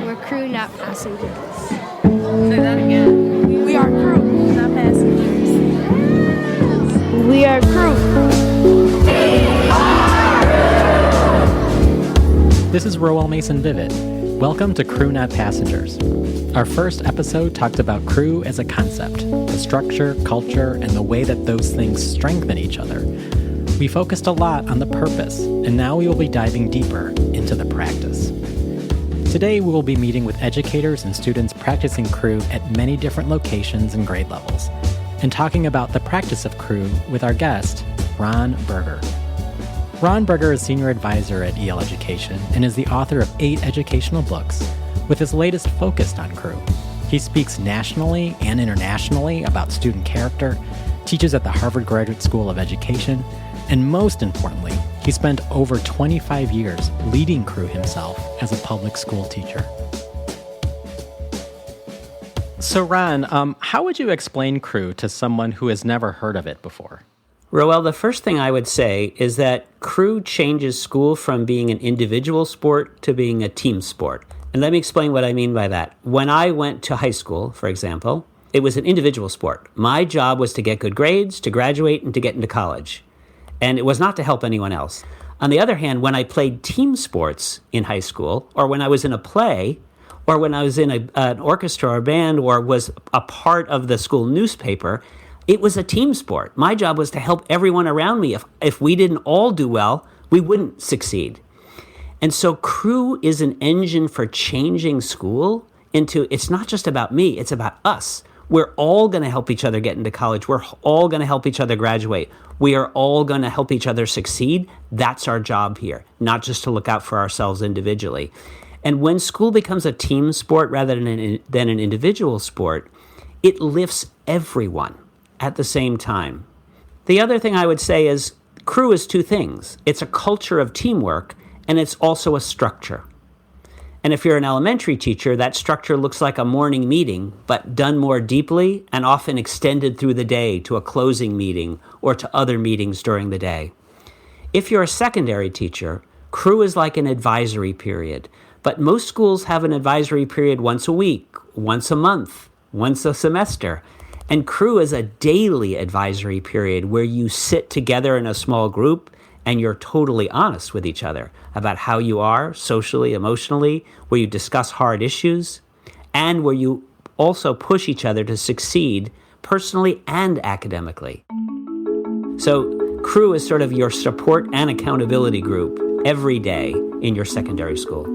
we're crew, not passengers. Say that again. We are crew, not passengers. We are crew. This is Roel Mason-Vivit. Welcome to Crew Not Passengers. Our first episode talked about crew as a concept, the structure, culture, and the way that those things strengthen each other. We focused a lot on the purpose, and now we will be diving deeper into the practice. Today, we will be meeting with educators and students practicing crew at many different locations and grade levels, and talking about the practice of crew with our guest, Ron Berger. Ron Berger is Senior Advisor at EL Education and is the author of 8 educational books, with his latest focused on crew. He speaks nationally and internationally about student character, teaches at the Harvard Graduate School of Education, and most importantly, he spent over 25 years leading crew himself as a public school teacher. So Ron, how would you explain crew to someone who has never heard of it before? Roel, the first thing I would say is that crew changes school from being an individual sport to being a team sport. And let me explain what I mean by that. When I went to high school, for example, it was an individual sport. My job was to get good grades, to graduate, and to get into college. And it was not to help anyone else. On the other hand, when I played team sports in high school, or when I was in a play, or when I was in an orchestra or band, or was a part of the school newspaper, it was a team sport. My job was to help everyone around me. If we didn't all do well, we wouldn't succeed. And so crew is an engine for changing school into, it's not just about me, it's about us. We're all going to help each other get into college. We're all going to help each other graduate. We are all going to help each other succeed. That's our job here, not just to look out for ourselves individually. And when school becomes a team sport rather than an individual sport, it lifts everyone at the same time. The other thing I would say is crew is 2 things. It's a culture of teamwork, and it's also a structure. And if you're an elementary teacher, that structure looks like a morning meeting, but done more deeply and often extended through the day to a closing meeting or to other meetings during the day. If you're a secondary teacher, crew is like an advisory period, but most schools have an advisory period once a week, once a month, once a semester. And crew is a daily advisory period where you sit together in a small group and you're totally honest with each other about how you are socially, emotionally, where you discuss hard issues, and where you also push each other to succeed personally and academically. So crew is sort of your support and accountability group every day in your secondary school.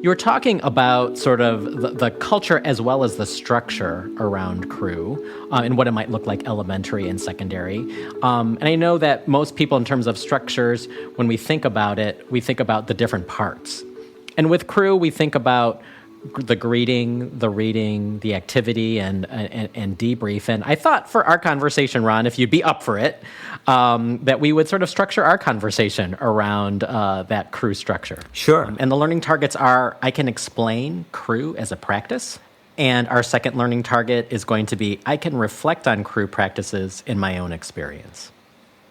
You were talking about sort of the culture as well as the structure around crew and what it might look like elementary and secondary. And I know that most people in terms of structures, when we think about it, we think about the different parts. And with crew, we think about the greeting, the reading, the activity, and debrief. And I thought for our conversation, Ron, if you'd be up for it, that we would sort of structure our conversation around that crew structure. Sure. And the learning targets are, I can explain crew as a practice. And our second learning target is going to be, I can reflect on crew practices in my own experience.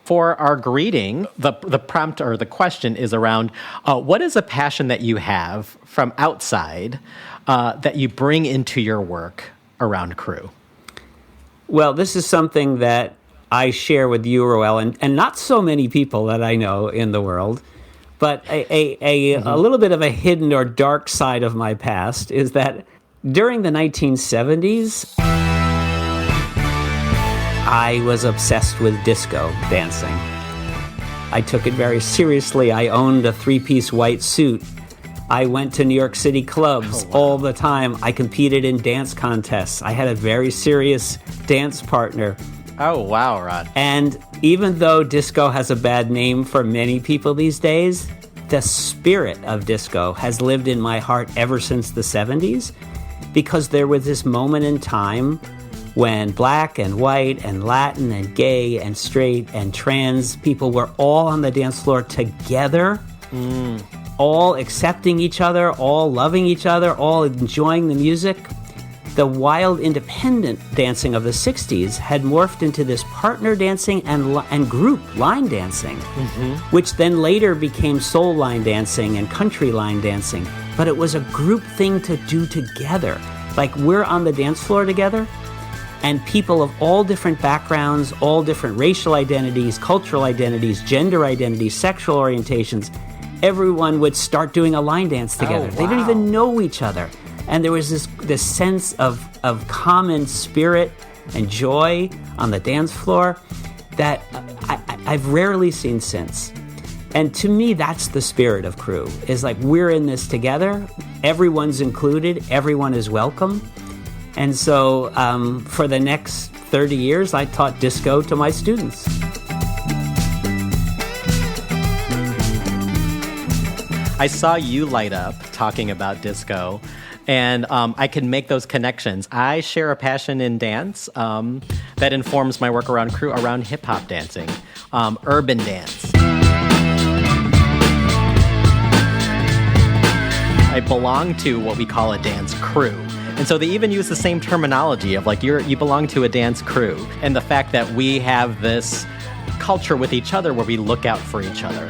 For our greeting, the prompt or the question is around, what is a passion that you have from outside that you bring into your work around crew? Well, this is something that I share with you, Roel, and not so many people that I know in the world, but a little bit of a hidden or dark side of my past is that during the 1970s, I was obsessed with disco dancing. I took it very seriously. I owned a 3-piece white suit. I went to New York City clubs all the time. I competed in dance contests. I had a very serious dance partner. Oh, wow, Rod. And even though disco has a bad name for many people these days, the spirit of disco has lived in my heart ever since the 70s, because there was this moment in time when black and white and Latin and gay and straight and trans people were all on the dance floor together, all accepting each other, all loving each other, all enjoying the music. the wild independent dancing of the 60s had morphed into this partner dancing and group line dancing, which then later became soul line dancing and country line dancing. But it was a group thing to do together. Like, we're on the dance floor together, and people of all different backgrounds, all different racial identities, cultural identities, gender identities, sexual orientations, everyone would start doing a line dance together. They didn't even know each other. And there was this sense of common spirit and joy on the dance floor that I've rarely seen since. And to me, that's the spirit of Crew, is like, we're in this together. Everyone's included. Everyone is welcome. And so for the next 30 years, I taught disco to my students. I saw you light up talking about disco, and I can make those connections. I share a passion in dance that informs my work around Crew, around hip-hop dancing, urban dance. I belong to what we call a dance crew. And so they even use the same terminology of like, you belong to a dance crew. And the fact that we have this culture with each other where we look out for each other,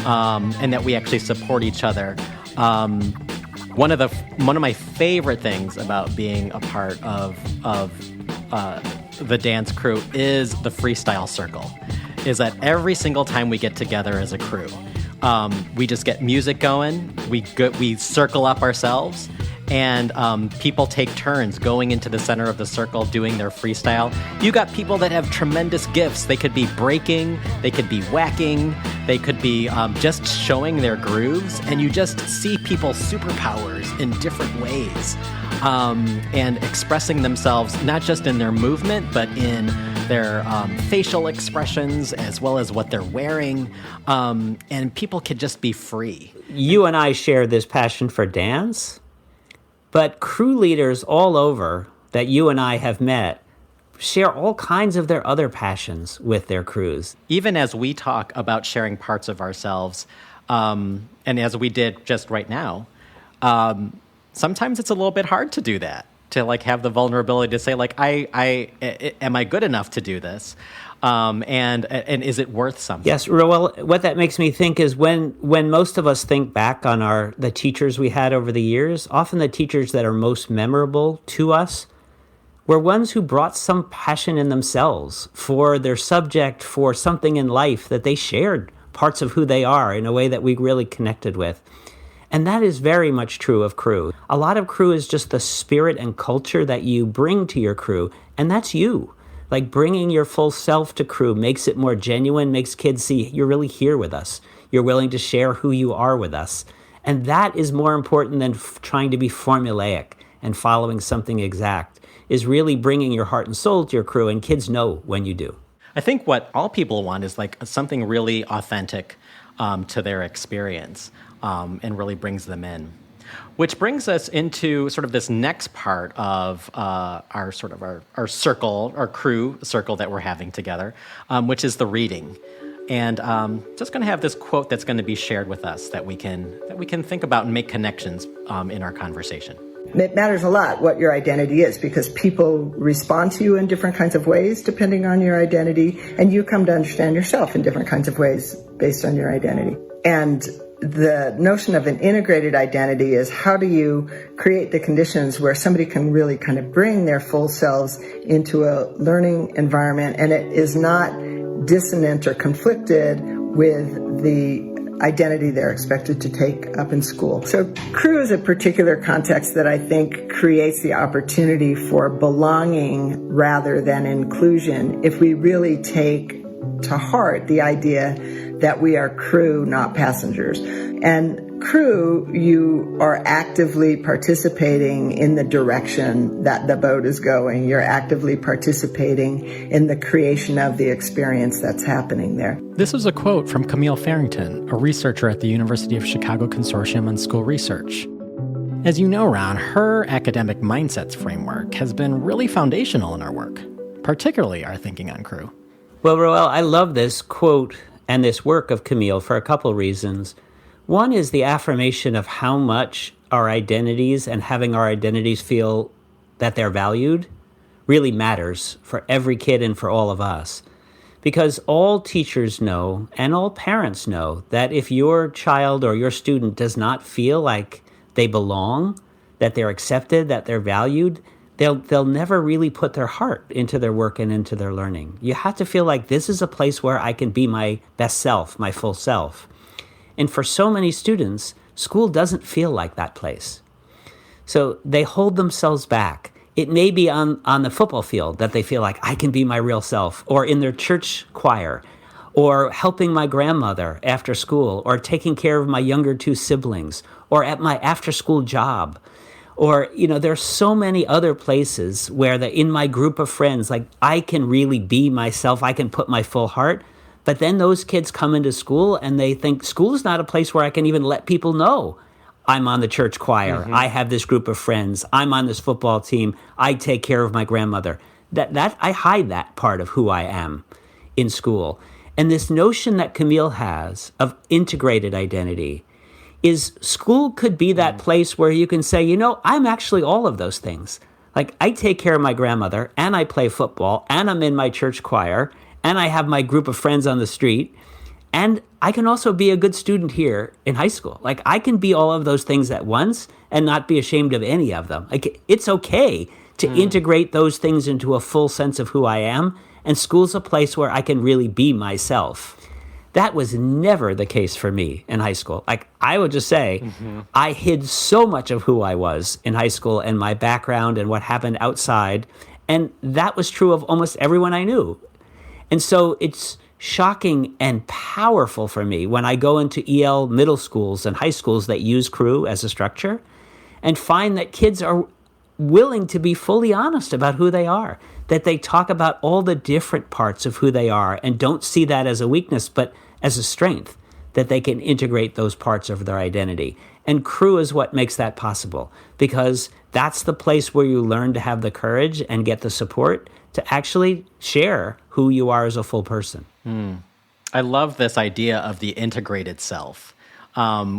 and that we actually support each other. One of my favorite things about being a part of the dance crew is the freestyle circle. Is that every single time we get together as a crew, we just get music going, we circle up ourselves, and people take turns going into the center of the circle doing their freestyle. You got people that have tremendous gifts. They could be breaking, they could be whacking, they could be just showing their grooves, and you just see people's superpowers in different ways, and expressing themselves not just in their movement, but in their facial expressions, as well as what they're wearing, and people could just be free. You and I share this passion for dance, but crew leaders all over that you and I have met share all kinds of their other passions with their crews. Even as we talk about sharing parts of ourselves, and as we did just right now, sometimes it's a little bit hard to do that, to like have the vulnerability to say like, am I good enough to do this? And is it worth something? Yes, Roel, what that makes me think is when most of us think back on the teachers we had over the years, often the teachers that are most memorable to us were ones who brought some passion in themselves for their subject, for something in life that they shared parts of who they are in a way that we really connected with. And that is very much true of crew. A lot of crew is just the spirit and culture that you bring to your crew, and that's you. Like, bringing your full self to crew makes it more genuine, makes kids see you're really here with us. You're willing to share who you are with us. And that is more important than trying to be formulaic and following something exact, is really bringing your heart and soul to your crew, and kids know when you do. I think what all people want is like something really authentic to their experience, and really brings them in. Which brings us into sort of this next part of our circle, our crew circle that we're having together, which is the reading. And just going to have this quote that's going to be shared with us that we can think about and make connections in our conversation. It matters a lot what your identity is, because people respond to you in different kinds of ways depending on your identity, and you come to understand yourself in different kinds of ways based on your identity. And the notion of an integrated identity is, how do you create the conditions where somebody can really kind of bring their full selves into a learning environment, and it is not dissonant or conflicted with the identity they're expected to take up in school. So crew is a particular context that I think creates the opportunity for belonging rather than inclusion, if we really take to heart the idea that we are crew, not passengers. And crew, you are actively participating in the direction that the boat is going. You're actively participating in the creation of the experience that's happening there. This was a quote from Camille Farrington, a researcher at the University of Chicago Consortium on School Research. As you know, Ron, her academic mindsets framework has been really foundational in our work, particularly our thinking on crew. Well, Roel, I love this quote and this work of Camille for a couple reasons. One is the affirmation of how much our identities and having our identities feel that they're valued really matters for every kid and for all of us. Because all teachers know and all parents know that if your child or your student does not feel like they belong, that they're accepted, that they're valued, they'll never really put their heart into their work and into their learning. You have to feel like this is a place where I can be my best self, my full self. And for so many students, school doesn't feel like that place. So they hold themselves back. It may be on the football field that they feel like I can be my real self, or in their church choir, or helping my grandmother after school, or taking care of my younger two siblings, or at my after-school job. Or, there's so many other places where in my group of friends, like I can really be myself, I can put my full heart. But then those kids come into school and they think school is not a place where I can even let people know I'm on the church choir. I have this group of friends. I'm on this football team. I take care of my grandmother. That I hide that part of who I am in school. And this notion that Camille has of integrated identity is school could be that place where you can say, I'm actually all of those things. Like I take care of my grandmother and I play football and I'm in my church choir and I have my group of friends on the street. And I can also be a good student here in high school. Like I can be all of those things at once and not be ashamed of any of them. Like it's okay to integrate those things into a full sense of who I am. And school's a place where I can really be myself. That was never the case for me in high school. Like I would just say, I hid so much of who I was in high school and my background and what happened outside. And that was true of almost everyone I knew. And so it's shocking and powerful for me when I go into EL middle schools and high schools that use Crew as a structure and find that kids are willing to be fully honest about who they are, that they talk about all the different parts of who they are and don't see that as a weakness, but as a strength, that they can integrate those parts of their identity. And Crew is what makes that possible, because that's the place where you learn to have the courage and get the support to actually share who you are as a full person. I love this idea of the integrated self,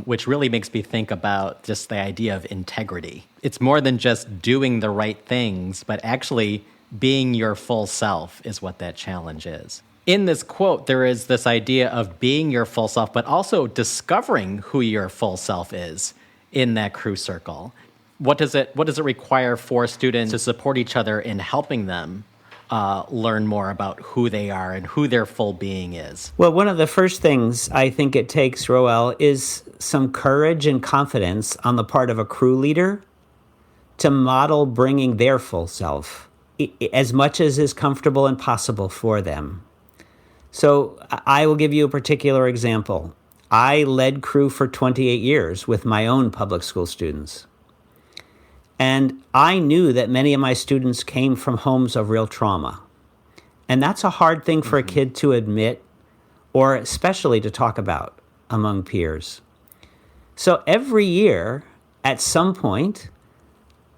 which really makes me think about just the idea of integrity. It's more than just doing the right things, but actually being your full self is what that challenge is. In this quote, there is this idea of being your full self, but also discovering who your full self is in that Crew circle. What does it require for students to support each other in helping them learn more about who they are and who their full being is? Well, one of the first things I think it takes, Roel, is some courage and confidence on the part of a Crew leader to model bringing their full self as much as is comfortable and possible for them. So I will give you a particular example. I led Crew for 28 years with my own public school students. And I knew that many of my students came from homes of real trauma. And that's a hard thing for a kid to admit, or especially to talk about among peers. So every year, at some point,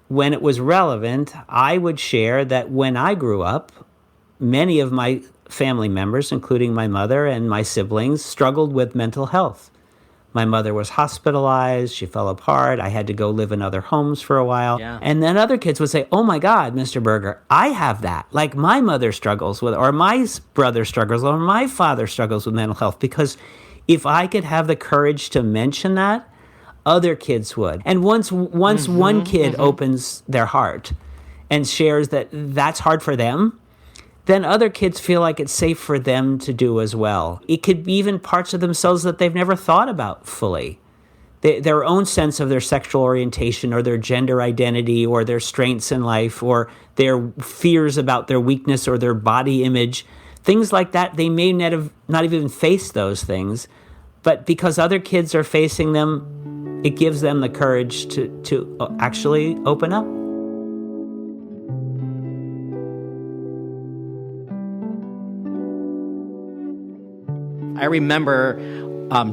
when it was relevant, I would share that when I grew up, many of my family members, including my mother and my siblings, struggled with mental health. My mother was hospitalized. She fell apart. I had to go live in other homes for a while. Yeah. And then other kids would say, oh my God, Mr. Berger, I have that. Like my mother struggles with, or my brother struggles, or my father struggles with mental health. Because if I could have the courage to mention that, other kids would. And once one kid opens their heart and shares that that's hard for them, then other kids feel like it's safe for them to do as well. It could be even parts of themselves that they've never thought about fully. Their own sense of their sexual orientation or their gender identity or their strengths in life or their fears about their weakness or their body image, things like that. They may not even face those things, but because other kids are facing them, it gives them the courage to actually open up. I remember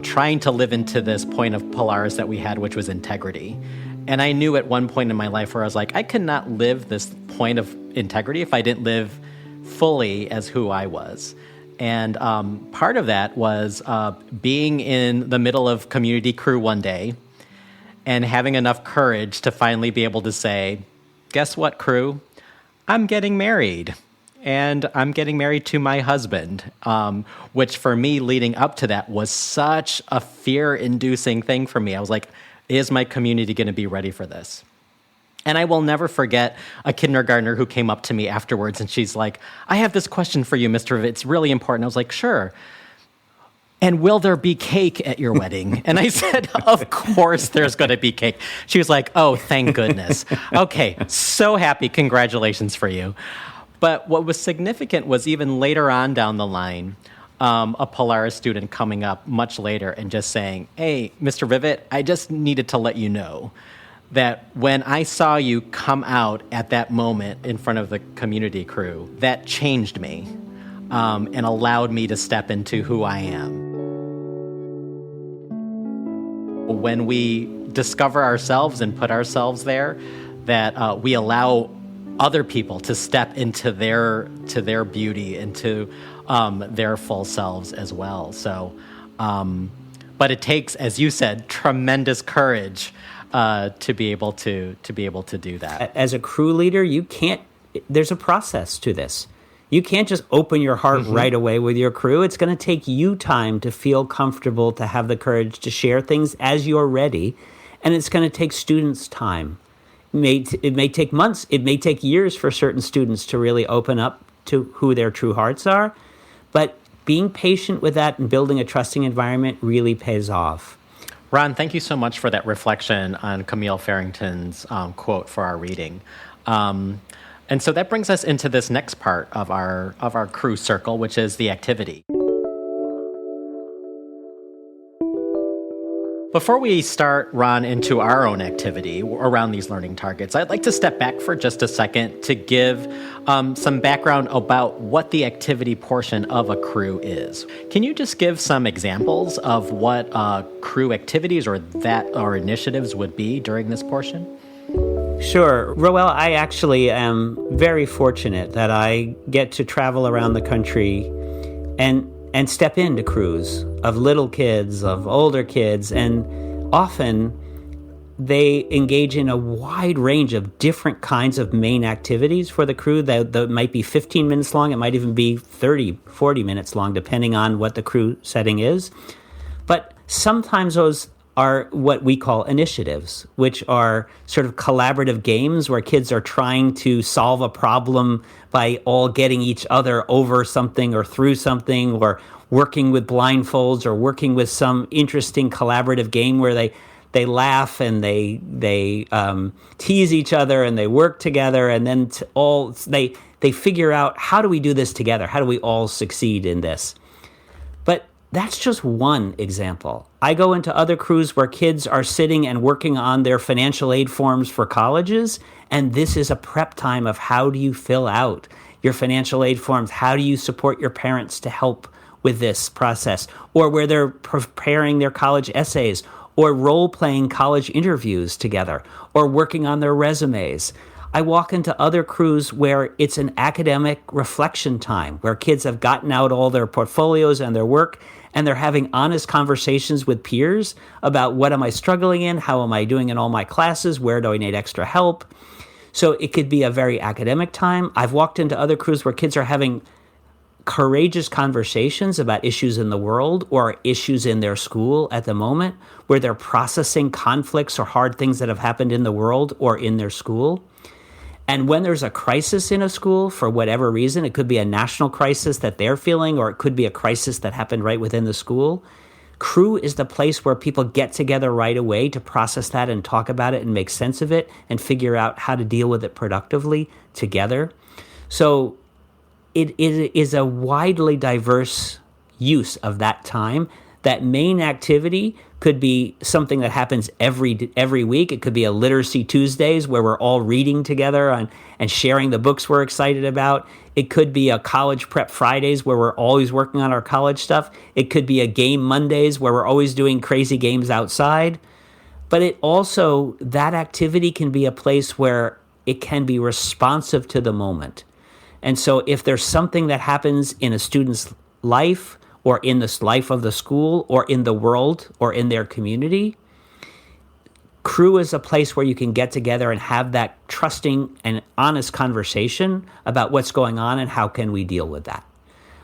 trying to live into this point of Polaris that we had, which was integrity. And I knew at one point in my life where I was like, I cannot live this point of integrity if I didn't live fully as who I was. And part of that was being in the middle of community Crew one day and having enough courage to finally be able to say, guess what, crew? I'm getting married. And I'm getting married to my husband, which for me leading up to that was such a fear-inducing thing for me. I was like, is my community going to be ready for this? And I will never forget a kindergartner who came up to me afterwards, and she's like, I have this question for you, Mr. Vivit. It's really important. I was like, sure. And will there be cake at your wedding? And I said, of course there's going to be cake. She was like, oh, thank goodness. Okay, so happy. Congratulations for you. But what was significant was even later on down the line, a Polaris student coming up much later and just saying, hey, Mr. Vivit, I just needed to let you know that when I saw you come out at that moment in front of the community crew, that changed me and allowed me to step into who I am. When we discover ourselves and put ourselves there, that we allow other people to step into their beauty, into their full selves as well. So, but it takes, as you said, tremendous courage to be able to do that. As a crew leader, you can't. There's a process to this. You can't just open your heart right away with your crew. It's going to take you time to feel comfortable, to have the courage to share things as you're ready, and it's going to take students time. It may take months, it may take years for certain students to really open up to who their true hearts are, but being patient with that and building a trusting environment really pays off. Ron, thank you so much for that reflection on Camille Farrington's quote for our reading. And so that brings us into this next part of our crew circle, which is the activity. Before we start, Ron, into our own activity around these learning targets, I'd like to step back for just a second to give some background about what the activity portion of a crew is. Can you just give some examples of what crew activities or initiatives would be during this portion? Sure. Roel, I actually am very fortunate that I get to travel around the country and step into crews of little kids, of older kids, and often they engage in a wide range of different kinds of main activities for the crew that might be 15 minutes long. It might even be 30, 40 minutes long, depending on what the crew setting is. But sometimes those are what we call initiatives, which are sort of collaborative games where kids are trying to solve a problem by all getting each other over something or through something, or working with blindfolds, or working with some interesting collaborative game where they laugh and they tease each other and they work together, and then they figure out, how do we do this together? How do we all succeed in this? But that's just one example. I go into other crews where kids are sitting and working on their financial aid forms for colleges, and this is a prep time of how do you fill out your financial aid forms? How do you support your parents to help with this process? Or where they're preparing their college essays, or role-playing college interviews together, or working on their resumes. I walk into other crews where it's an academic reflection time, where kids have gotten out all their portfolios and their work, and they're having honest conversations with peers about, what am I struggling in? How am I doing in all my classes? Where do I need extra help? So it could be a very academic time. I've walked into other crews where kids are having courageous conversations about issues in the world or issues in their school at the moment, where they're processing conflicts or hard things that have happened in the world or in their school. And when there's a crisis in a school, for whatever reason, it could be a national crisis that they're feeling, or it could be a crisis that happened right within the school. Crew is the place where people get together right away to process that and talk about it and make sense of it and figure out how to deal with it productively together. So it is a widely diverse use of that time. That main activity could be something that happens every week. It could be a Literacy Tuesdays where we're all reading together and sharing the books we're excited about. It could be a College Prep Fridays where we're always working on our college stuff. It could be a Game Mondays where we're always doing crazy games outside. But it also, that activity can be a place where it can be responsive to the moment. And so if there's something that happens in a student's life, or in this life of the school, or in the world, or in their community, Crew is a place where you can get together and have that trusting and honest conversation about what's going on and how can we deal with that.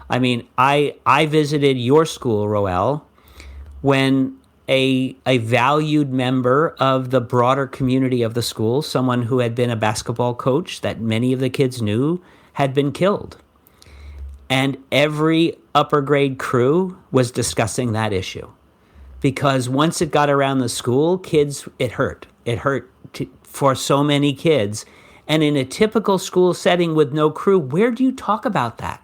I mean, I visited your school, Roel, when a valued member of the broader community of the school, someone who had been a basketball coach that many of the kids knew, had been killed. And every upper grade crew was discussing that issue. Because once it got around the school, kids, it hurt. It hurt for so many kids. And in a typical school setting with no crew, where do you talk about that?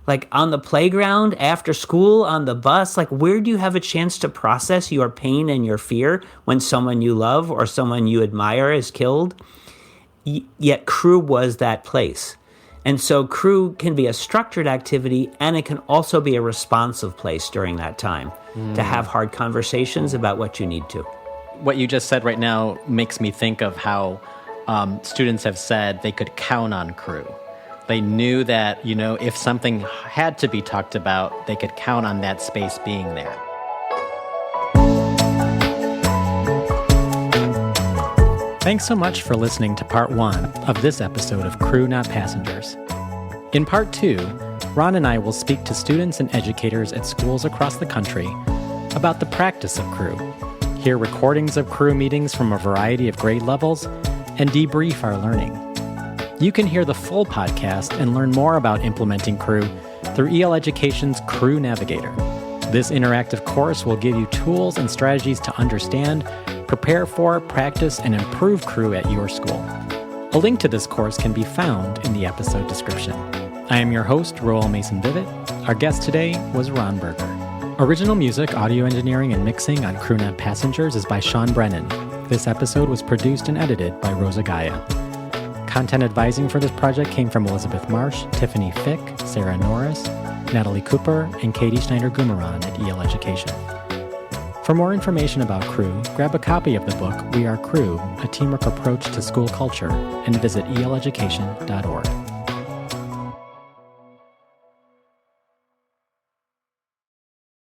Like on the playground, after school, on the bus, like where do you have a chance to process your pain and your fear when someone you love or someone you admire is killed? Yet crew was that place. And so crew can be a structured activity, and it can also be a responsive place during that time to have hard conversations about what you need to. What you just said right now makes me think of how students have said they could count on crew. They knew that, you know, if something had to be talked about, they could count on that space being there. Thanks so much for listening to part 1 of this episode of Crew Not Passengers. In part 2, Ron and I will speak to students and educators at schools across the country about the practice of crew, hear recordings of crew meetings from a variety of grade levels, and debrief our learning. You can hear the full podcast and learn more about implementing crew through EL Education's Crew Navigator. This interactive course will give you tools and strategies to understand, prepare for, practice, and improve crew at your school. A link to this course can be found in the episode description. I am your host, Roel Mason-Vivit. Our guest today was Ron Berger. Original music, audio engineering, and mixing on Crew Not Passengers is by Sean Brennan. This episode was produced and edited by Rosa Gaia. Content advising for this project came from Elizabeth Marsh, Tiffany Fick, Sarah Norris, Natalie Cooper, and Katie Schneider-Gumaran at EL Education. For more information about Crew, grab a copy of the book We Are Crew, A Teamwork Approach to School Culture, and visit eleducation.org.